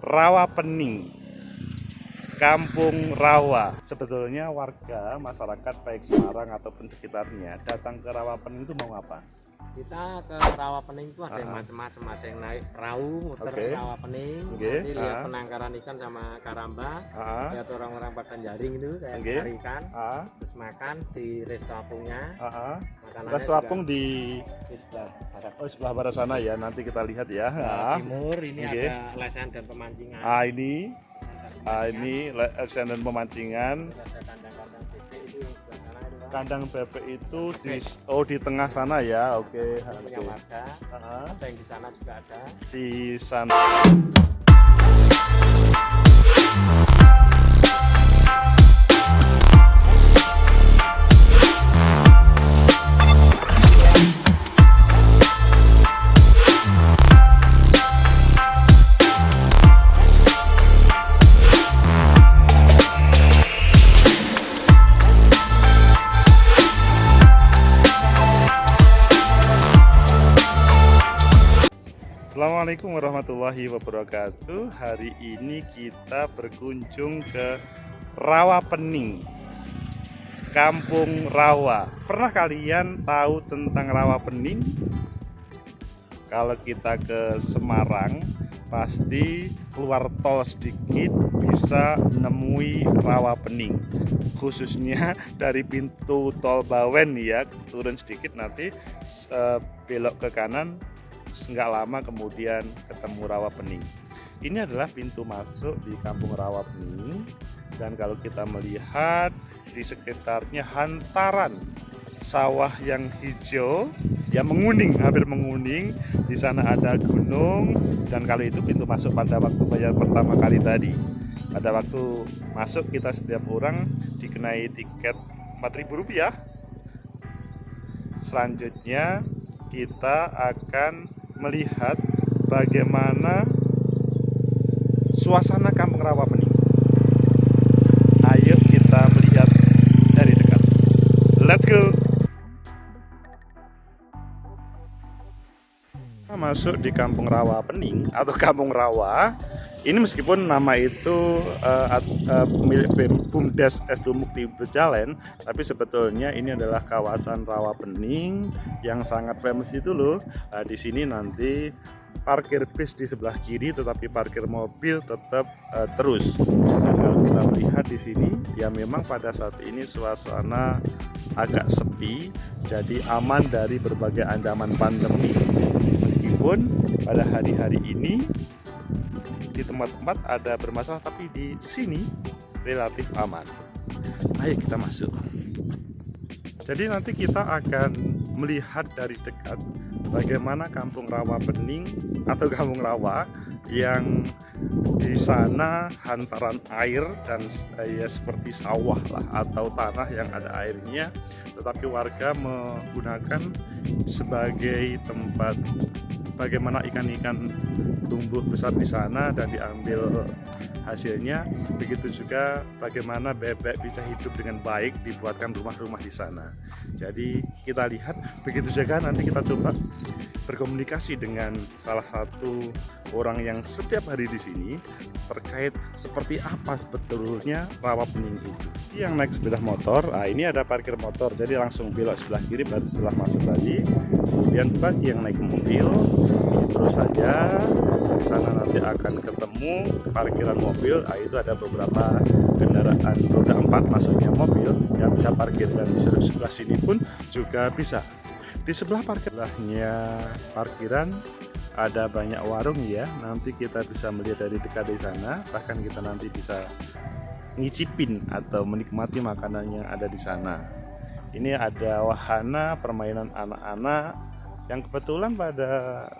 Rawa Pening, Kampung Rawa. Sebetulnya warga masyarakat baik Semarang ataupun sekitarnya datang ke Rawa Pening itu mau apa? Kita ke Rawa Pening itu ada yang macam-macam, ada yang naik perahu muter Rawa Pening, nanti lihat penangkaran ikan sama karamba, lihat orang-orang pada jaring itu kayak cari ikan, terus makan di resto apungnya. Resto apung di sebelah barat. Oh, sebelah barat sana ya, nanti kita lihat ya. Timur ini ada lesehan dan pemancingan. Ini lesehan dan pemancingan. Ada kandang-kandang bebek itu sebelah sana itu. Kandang bebek itu di tengah sana ya. Oke. Punya warga. Ada yang di sana juga ada. Di sana. Assalamualaikum warahmatullahi wabarakatuh. Hari ini kita berkunjung ke Rawa Pening, Kampung Rawa. Pernah kalian tahu tentang Rawa Pening? Kalau kita ke Semarang, pasti keluar tol sedikit bisa nemui Rawa Pening. Khususnya dari pintu tol Bawen ya, turun sedikit nanti belok ke kanan. Nggak lama kemudian ketemu Rawa Pening. Ini adalah pintu masuk di Kampung Rawa Pening, dan kalau kita melihat di sekitarnya hantaran sawah yang hijau, ya menguning, hampir menguning. Di sana ada gunung, dan kalau itu pintu masuk pada waktu bayar pertama kali tadi. Pada waktu masuk kita setiap orang dikenai tiket Rp4.000. Selanjutnya kita akan melihat bagaimana suasana Kampung Rawa Pening. Ayo kita melihat dari dekat. Let's go. Kita masuk di Kampung Rawa Pening atau Kampung Rawa. Ini meskipun nama itu milik BUMDes S2 Mukti Berjalan, tapi sebetulnya ini adalah kawasan Rawa Pening yang sangat famous itu loh. Di sini nanti parkir bis di sebelah kiri, tetapi parkir mobil tetap terus. Dan kalau kita melihat di sini, ya memang pada saat ini suasana agak sepi, jadi aman dari berbagai ancaman pandemi. Meskipun pada hari-hari ini di tempat-tempat ada bermasalah, tapi di sini relatif aman. Ayo kita masuk. Jadi nanti kita akan melihat dari dekat bagaimana Kampung Rawa Pening atau Kampung Rawa yang di sana hantaran air dan ya seperti sawah lah atau tanah yang ada airnya, tetapi warga menggunakan sebagai tempat bagaimana ikan-ikan tumbuh besar di sana dan diambil hasilnya. Begitu juga bagaimana bebek bisa hidup dengan baik, dibuatkan rumah-rumah di sana. Jadi kita lihat, begitu juga nanti kita coba berkomunikasi dengan salah satu orang yang setiap hari di sini terkait seperti apa sebetulnya Rawa Pening itu. Yang naik sepeda motor, ini ada parkir motor, jadi langsung belok sebelah kiri baru setelah masuk tadi. Kemudian bagi yang naik mobil, ini terus saja di sana nanti akan ketemu parkiran mobil. Itu ada beberapa kendaraan roda 4 masuknya mobil yang bisa parkir, dan di sebelah sini pun juga bisa. Di sebelah parkiran ada banyak warung ya. Nanti kita bisa melihat dari dekat di sana. Bahkan kita nanti bisa ngicipin atau menikmati makanan yang ada di sana. Ini ada wahana permainan anak-anak yang kebetulan pada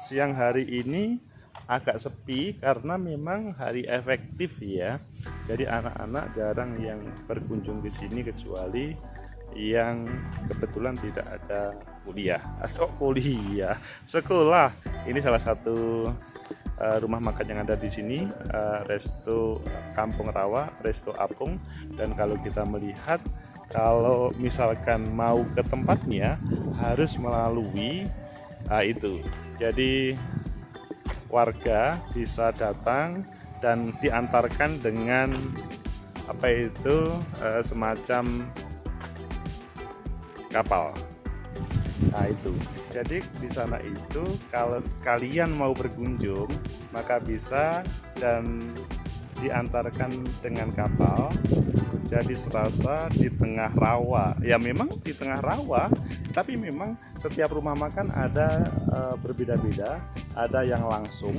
siang hari ini agak sepi karena memang hari efektif ya. Jadi anak-anak jarang yang berkunjung di sini kecuali yang kebetulan tidak ada kuliah atau sekolah. Ini salah satu rumah makan yang ada di sini, Resto Kampung Rawa, Resto Apung. Dan kalau kita melihat, kalau misalkan mau ke tempatnya harus melalui itu. Jadi warga bisa datang dan diantarkan dengan apa itu semacam kapal. Nah itu, jadi di sana itu kalau kalian mau berkunjung maka bisa, dan diantarkan dengan kapal. Jadi serasa di tengah rawa. Ya memang di tengah rawa, tapi memang setiap rumah makan ada berbeda-beda. Ada yang langsung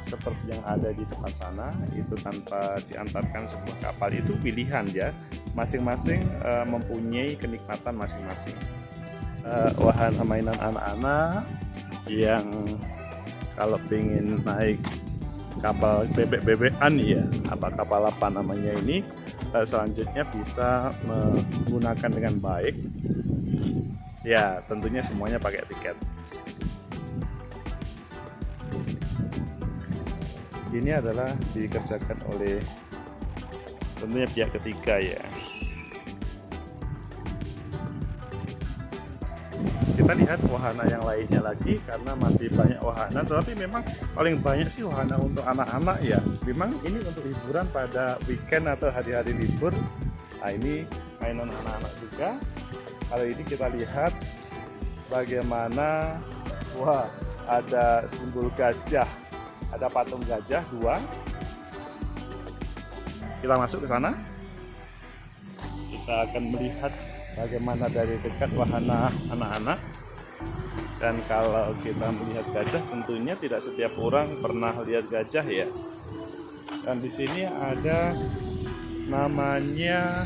seperti yang ada di tempat sana, itu tanpa diantarkan sebuah kapal. Itu pilihan ya, masing-masing mempunyai kenikmatan masing-masing. Wahana mainan anak-anak yang kalau ingin naik kapal bebek-bebekan ya, apa kapal apa namanya ini, selanjutnya bisa menggunakan dengan baik ya, tentunya semuanya pakai tiket. Ini adalah dikerjakan oleh tentunya pihak ketiga ya. Kita lihat wahana yang lainnya lagi, karena masih banyak wahana, tetapi memang paling banyak sih wahana untuk anak-anak ya. Memang ini untuk hiburan pada weekend atau hari-hari libur. Nah ini mainan anak-anak juga. Kali ini kita lihat bagaimana, wah ada simbol gajah, ada patung gajah 2. Kita masuk ke sana. Kita akan melihat bagaimana dari dekat wahana anak-anak. Dan kalau kita melihat gajah, tentunya tidak setiap orang pernah lihat gajah ya. Dan di sini ada namanya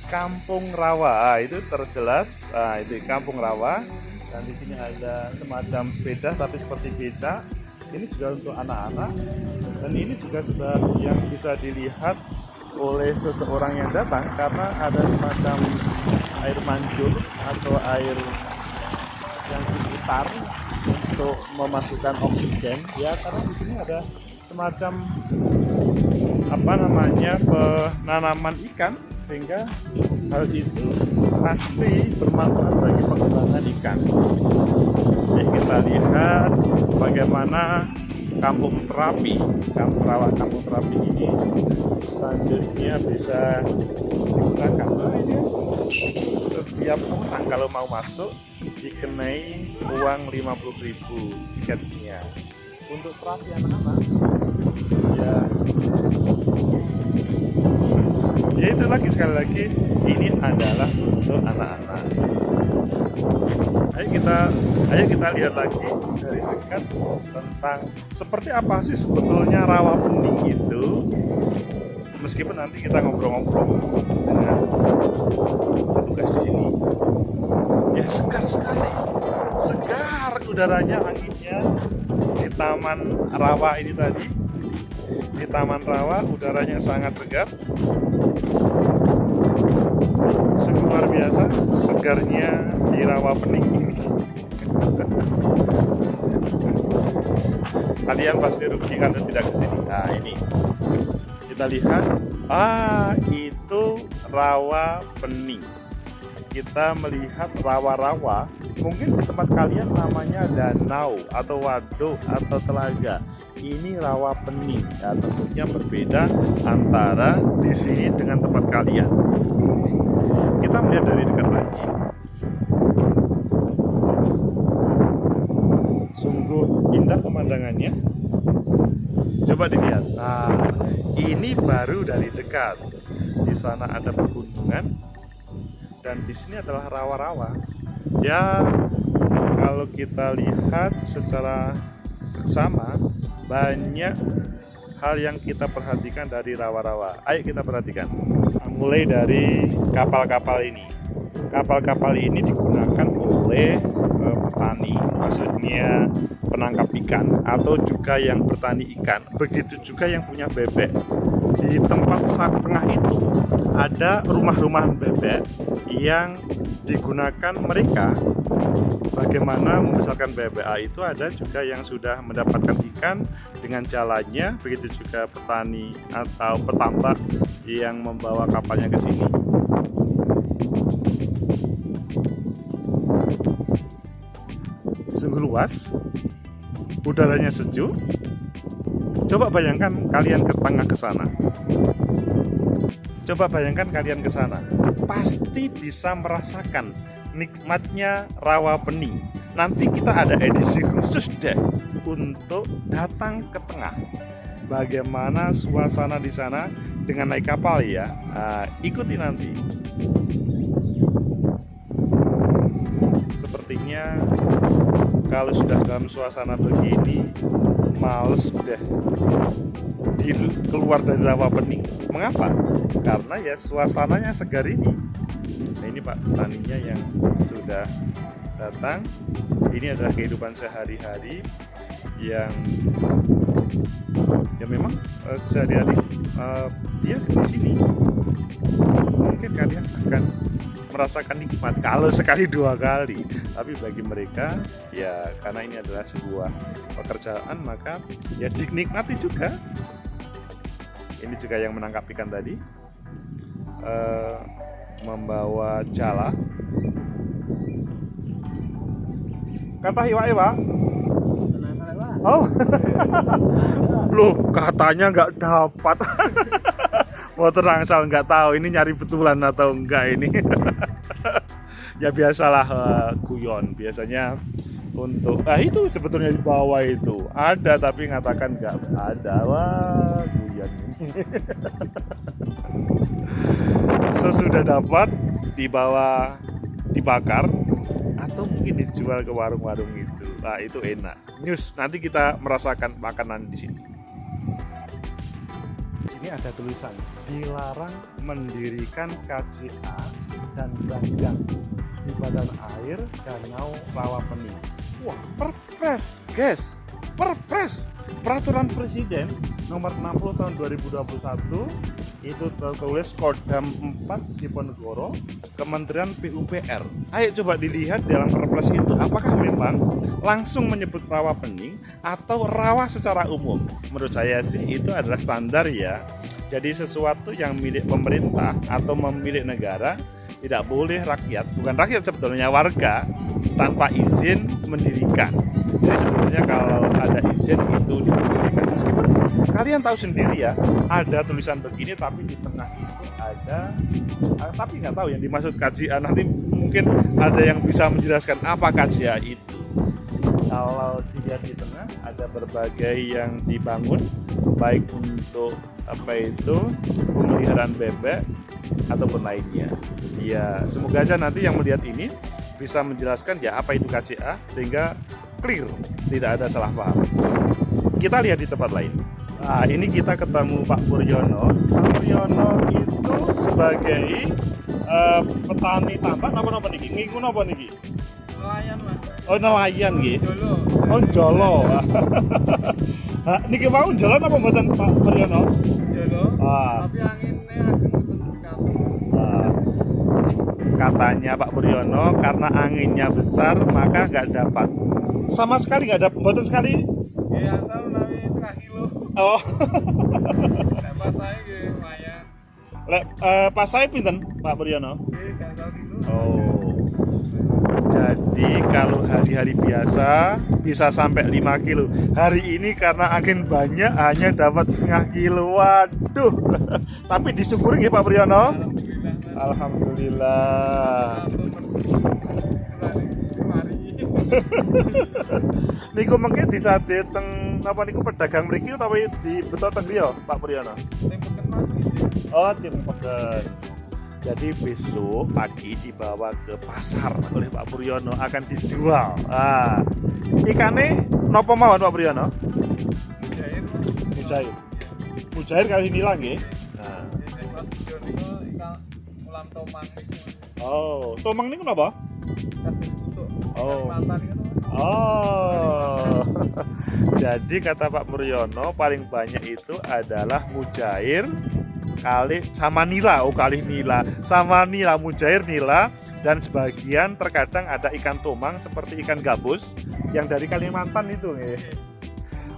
Kampung Rawa. Itu terjelas. Nah, itu Kampung Rawa. Dan di sini ada semacam sepeda tapi seperti beca. Ini juga untuk anak-anak. Dan ini juga sudah yang bisa dilihat oleh seseorang yang datang, karena ada semacam air mancur atau air yang diputar untuk memasukkan oksigen ya, karena di sini ada semacam apa namanya penanaman ikan, sehingga hal itu pasti bermanfaat bagi pengembangan ikan. Jadi kita lihat bagaimana Kampung Terapi, Kampung Rawa, Kampung Terapi ini selanjutnya bisa digunakan. Nah, ini setiap orang kalau mau masuk dikenai uang 50.000 tiketnya. Untuk terapi anak-anak ya, ya itu lagi, sekali lagi ini adalah untuk anak-anak. Ayo kita lihat lagi dari dekat tentang seperti apa sih sebetulnya rawa pening itu. Meskipun nanti kita ngobrol-ngobrol dengan petugas di sini. Ya segar sekali, segar udaranya, anginnya di Taman Rawa ini tadi. Di Taman Rawa udaranya sangat segar. Sungguh luar biasa segarnya di Rawa Pening ini. Kalian pasti rugi kalau tidak ke sini. Nah ini kita lihat, itu Rawa Pening. Kita melihat rawa-rawa, mungkin di tempat kalian namanya danau atau waduk atau telaga. Ini Rawa Pening ya, tentunya berbeda antara di sini dengan tempat kalian. Kita melihat dari dekat lagi. Sungguh indah pemandangannya. Coba dilihat. Nah, ini baru dari dekat. Di sana ada pegunungan, dan di sini adalah rawa-rawa. Ya, kalau kita lihat secara seksama, banyak hal yang kita perhatikan dari rawa-rawa. Ayo kita perhatikan. Mulai dari kapal-kapal ini. Kapal-kapal ini digunakan oleh petani, maksudnya penangkap ikan atau juga yang bertani ikan. Begitu juga yang punya bebek. Di tempat tengah itu ada rumah-rumah bebek yang digunakan mereka bagaimana membesarkan bebek. Itu ada juga yang sudah mendapatkan ikan dengan jalannya, begitu juga petani atau petambak yang membawa kapalnya ke sini. Sungguh luas, udaranya sejuk, Coba bayangkan kalian ke tengah ke sana. Coba bayangkan kalian ke sana. Pasti bisa merasakan nikmatnya rawa pening. Nanti kita ada edisi khusus deh untuk datang ke tengah. Bagaimana suasana di sana dengan naik kapal ya? Ikuti nanti. Sepertinya kalau sudah dalam suasana begini, males sudah keluar dari rawa pening. Mengapa? Karena ya suasananya segar ini. Nah ini Pak petaninya yang sudah datang. Ini adalah kehidupan sehari-hari yang ya memang sehari-hari dia di sini. Mungkin kalian akan merasakan nikmat kalau sekali dua kali, tapi bagi mereka ya karena ini adalah sebuah pekerjaan maka ya dinikmati juga. Ini juga yang menangkap ikan tadi membawa jala. Kata iwa. Oh, loh katanya nggak dapat. Mau terangsal nggak tahu ini nyari betulan atau enggak ini. Ya biasalah guyon biasanya untuk itu sebetulnya di bawah itu ada tapi ngatakan nggak ada. Wah guyon ini. Sesudah dapat dibawa dibakar atau mungkin dijual ke warung-warung itu. Nah itu enak. News nanti kita merasakan makanan di sini. Ini ada tulisan dilarang mendirikan KJA dan banjang di badan air danau rawa pening. Wah, perpres guys, perpres peraturan presiden nomor 60 tahun 2021 itu tertulis Kodam 4 Diponegoro Kementerian PUPR. Ayo coba dilihat dalam perpres itu apakah memang langsung menyebut rawa pening atau rawa secara umum. Menurut saya sih itu adalah standar ya. Jadi sesuatu yang milik pemerintah atau milik negara tidak boleh rakyat, bukan rakyat sebetulnya warga tanpa izin mendirikan. Jadi sebetulnya kalau ada izin itu diberikan. Meskipun kalian tahu sendiri ya, ada tulisan begini tapi di tengah itu ada, tapi nggak tahu yang dimaksud KJA. Nanti mungkin ada yang bisa menjelaskan apa KJA itu. Kalau dilihat di tengah ada berbagai yang dibangun, baik untuk pemeliharaan bebek ataupun lainnya. Ya semoga aja nanti yang melihat ini bisa menjelaskan ya apa itu KJA sehingga clear, tidak ada salah paham. Kita lihat di tempat lain. Nah, ini kita ketemu Pak Puryono. Pak Puryono itu sebagai petani tambak apa niki? Ngingun apa niki? Nelayan Mas. Oh nelayan nggih. Jolo. Oh jolo. Nah, niki mau jolo apa mboten Pak Puryono? Jolo. Tapi anginnya agak katanya Pak Puryono karena anginnya besar maka nggak dapat. Sama sekali nggak dapat, mboten sekali. Ya asal nawi 3 kilo. Oh. Lek pas saya nggih lumayan. Lek pas saya pinten Pak Puryono? Nggih 3 kilo. Oh. Jadi kalau hari-hari biasa bisa sampai 5 kilo. Hari ini karena angin banyak hanya dapat setengah kilo. Waduh. Tapi disyukuri ya Pak Puryono. Alhamdulillah. Niku mengke disate teng napa niku pedagang mriki utawa di beto teng liya Pak Puryono? Oh, tim peken. Jadi besok pagi dibawa ke pasar oleh Pak Puryono akan dijual. Ikane napa mawon Pak Puryono? Mujair. Mujair kali nila nggih. Nah. Ulam tomang niku. Oh, tomang niku napa? Oh. Jadi kata Pak Puryono paling banyak itu adalah mujair kali sama nila, kali nila sama nila, mujair nila, dan sebagian terkadang ada ikan tomang seperti ikan gabus yang dari Kalimantan itu nggih.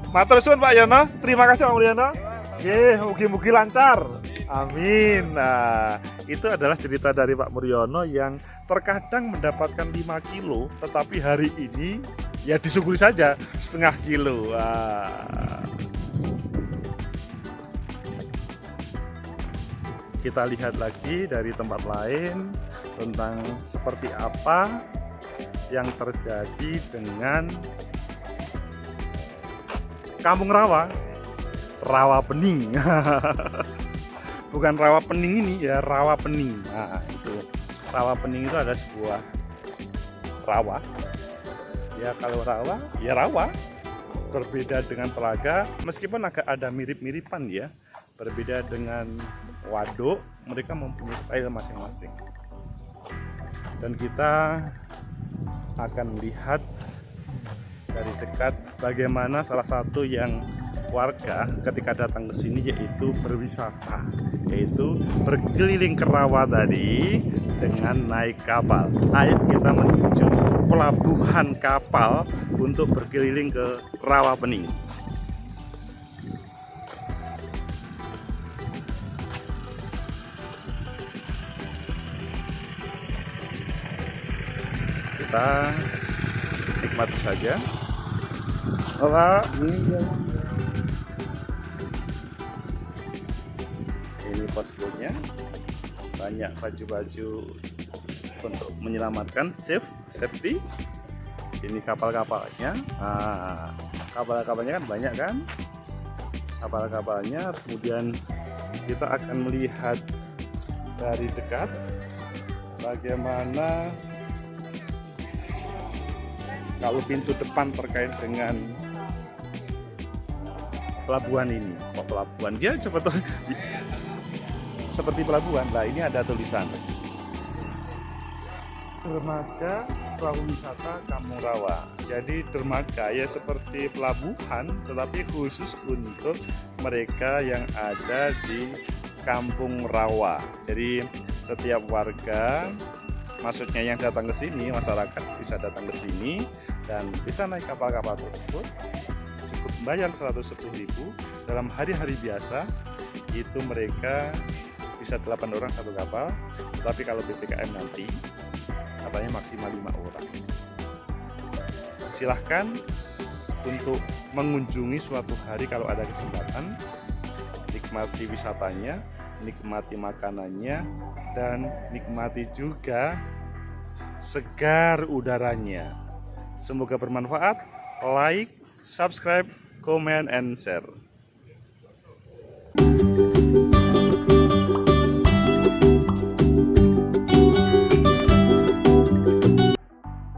Matur suwun Pak Yono, terima kasih Pak Puryono. Nggih, mugi-mugi lancar. Amin. Nah, itu adalah cerita dari Pak Puryono yang terkadang mendapatkan 5 kilo, tetapi hari ini ya disyukuri saja setengah kilo. kita lihat lagi dari tempat lain tentang seperti apa yang terjadi dengan Kampung Rawa, Rawa Pening. Bukan Rawa Pening ini ya, Rawa Pening. Nah, itu Rawa Pening itu ada sebuah rawa. Ya kalau rawa, ya rawa. Berbeda dengan Telaga, meskipun agak ada mirip-miripan ya. Berbeda dengan waduk, mereka mempunyai style masing-masing. Dan kita akan melihat dari dekat bagaimana salah satu yang warga ketika datang ke sini yaitu berwisata, yaitu berkeliling ke rawa tadi dengan naik kapal. Ayo kita menuju pelabuhan kapal untuk berkeliling ke Rawa Pening. Kita nikmati saja. Ini poskonya, banyak baju-baju untuk menyelamatkan safety. Ini kapal-kapalnya. Nah, kapal-kapalnya kan banyak kan? Kapal-kapalnya. Kemudian kita akan melihat dari dekat bagaimana kalau pintu depan terkait dengan pelabuhan ini. Oh, pelabuhan dia seperti pelabuhan. Nah, ini ada tulisan dermaga perahu wisata Kampung Rawa. Jadi dermaga ya seperti pelabuhan, tetapi khusus untuk mereka yang ada di Kampung Rawa. Jadi setiap warga, maksudnya yang datang ke sini, masyarakat bisa datang ke sini dan bisa naik kapal-kapal tersebut. Cukup membayar 110.000 dalam hari-hari biasa. Itu mereka bisa 8 orang satu kapal. Tapi kalau PPKM nanti katanya maksimal 5 orang. Silahkan untuk mengunjungi suatu hari kalau ada kesempatan. Nikmati wisatanya, nikmati makanannya, dan nikmati juga segar udaranya. Semoga bermanfaat. Like, subscribe, comment, and share.